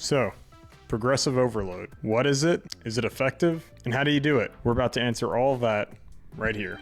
So, progressive overload. What is it? Is it effective? And how do you do it? We're about to answer all of that right here.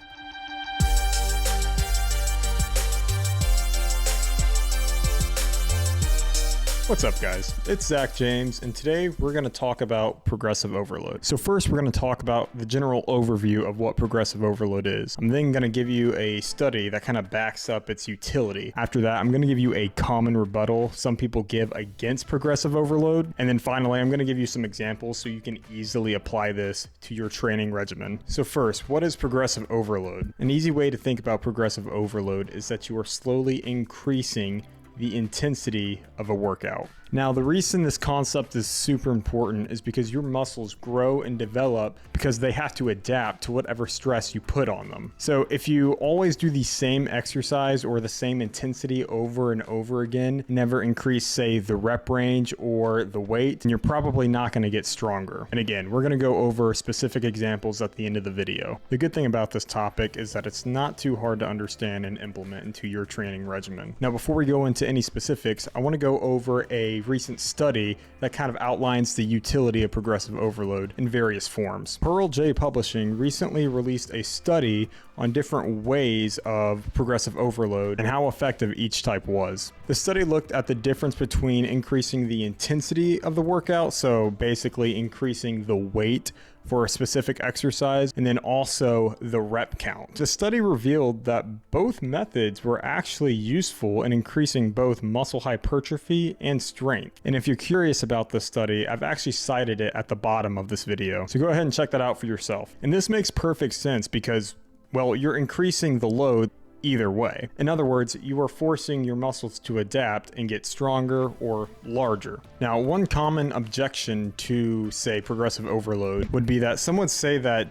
What's up, guys? It's Zach James, and today we're going to talk about progressive overload. So first, we're going to talk about the general overview of what progressive overload is. I'm then going to give you a study that kind of backs up its utility. After that, I'm going to give you a common rebuttal some people give against progressive overload. And then finally, I'm going to give you some examples so you can easily apply this to your training regimen. So first, what is progressive overload? An easy way to think about progressive overload is that you are slowly increasing the intensity of a workout. Now, the reason this concept is super important is because your muscles grow and develop because they have to adapt to whatever stress you put on them. So if you always do the same exercise or the same intensity over and over again, never increase, say, the rep range or the weight, then you're probably not going to get stronger. And again, we're going to go over specific examples at the end of the video. The good thing about this topic is that it's not too hard to understand and implement into your training regimen. Now, before we go into any specifics, I want to go over a recent study that kind of outlines the utility of progressive overload in various forms. PeerJ Publishing recently released a study on different ways of progressive overload and how effective each type was. The study looked at the difference between increasing the intensity of the workout, so basically increasing the weight for a specific exercise, and then also the rep count. The study revealed that both methods were actually useful in increasing both muscle hypertrophy and strength. And if you're curious about this study, I've actually cited it at the bottom of this video. So go ahead and check that out for yourself. And this makes perfect sense because, well, you're increasing the load either way. In other words, you are forcing your muscles to adapt and get stronger or larger. Now, one common objection to, say, progressive overload would be that some would say that,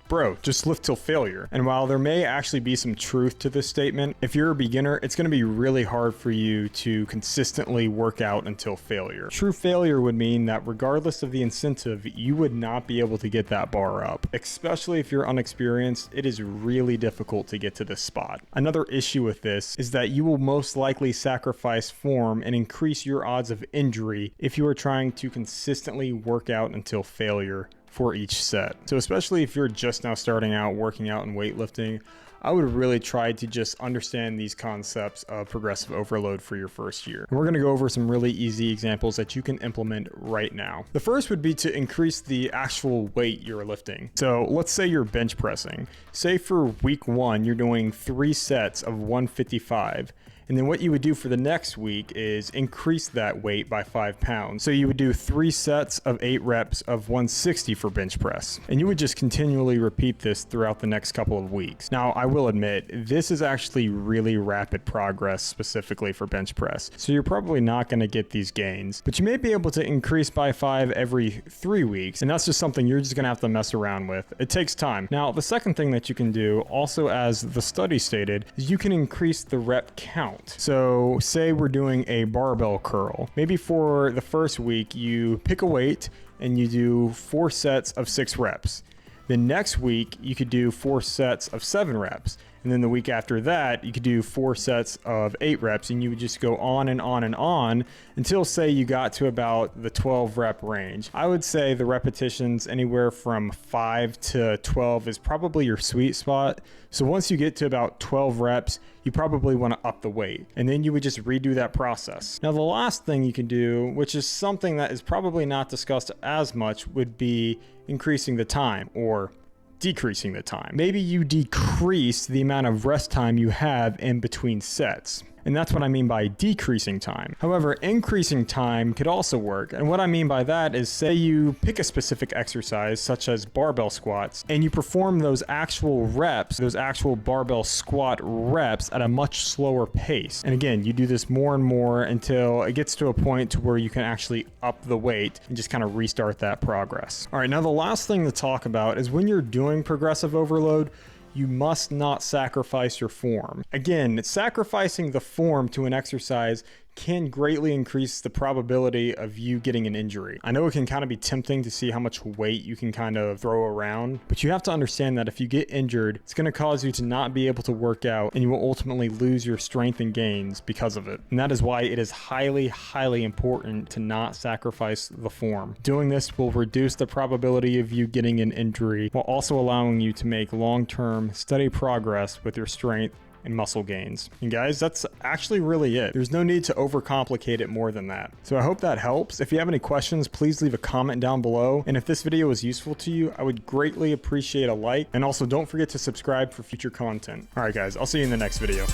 bro, just lift till failure. And while there may actually be some truth to this statement, if you're a beginner, it's going to be really hard for you to consistently work out until failure. True failure would mean that regardless of the incentive, you would not be able to get that bar up. Especially if you're unexperienced, it is really difficult to get to this spot. Another issue with this is that you will most likely sacrifice form and increase your odds of injury if you are trying to consistently work out until failure for each set. So especially if you're just now starting out working out and weightlifting, I would really try to just understand these concepts of progressive overload for your first year. And we're going to go over some really easy examples that you can implement right now. The first would be to increase the actual weight you're lifting. So let's say you're bench pressing. Say for week 1, you're doing 3 sets of 155. And then what you would do for the next week is increase that weight by 5 pounds. So you would do 3 sets of 8 reps of 160 for bench press. And you would just continually repeat this throughout the next couple of weeks. Now, I will admit, this is actually really rapid progress specifically for bench press. So you're probably not going to get these gains, but you may be able to increase by 5 every 3 weeks. And that's just something you're just going to have to mess around with. It takes time. Now, the second thing that you can do, also as the study stated, is you can increase the rep count. So say we're doing a barbell curl. Maybe for the first week, you pick a weight and you do 4 sets of 6 reps. The next week, you could do 4 sets of 7 reps. And then the week after that, you could do 4 sets of 8 reps, and you would just go on and on and on until, say, you got to about the 12 rep range. I would say the repetitions anywhere from 5 to 12 is probably your sweet spot. So once you get to about 12 reps, you probably want to up the weight, and then you would just redo that process. Now, the last thing you can do, which is something that is probably not discussed as much, would be increasing the time or decreasing the time. Maybe you decrease the amount of rest time you have in between sets. And that's what I mean by decreasing time. However, increasing time could also work. And what I mean by that is, say you pick a specific exercise, such as barbell squats, and you perform those actual reps, those actual barbell squat reps at a much slower pace. And again, you do this more and more until it gets to a point to where you can actually up the weight and just kind of restart that progress. All right, now the last thing to talk about is when you're doing progressive overload, you must not sacrifice your form. Again, sacrificing the form to an exercise can greatly increase the probability of you getting an injury. I know it can kind of be tempting to see how much weight you can kind of throw around, but you have to understand that if you get injured, it's going to cause you to not be able to work out, and you will ultimately lose your strength and gains because of it. And that is why it is highly, highly important to not sacrifice the form. Doing this will reduce the probability of you getting an injury while also allowing you to make long-term, steady progress with your strength and muscle gains. And guys, that's actually really it. There's no need to overcomplicate it more than that. So I hope that helps. If you have any questions, please leave a comment down below. And if this video was useful to you, I would greatly appreciate a like. And also don't forget to subscribe for future content. All right, guys, I'll see you in the next video.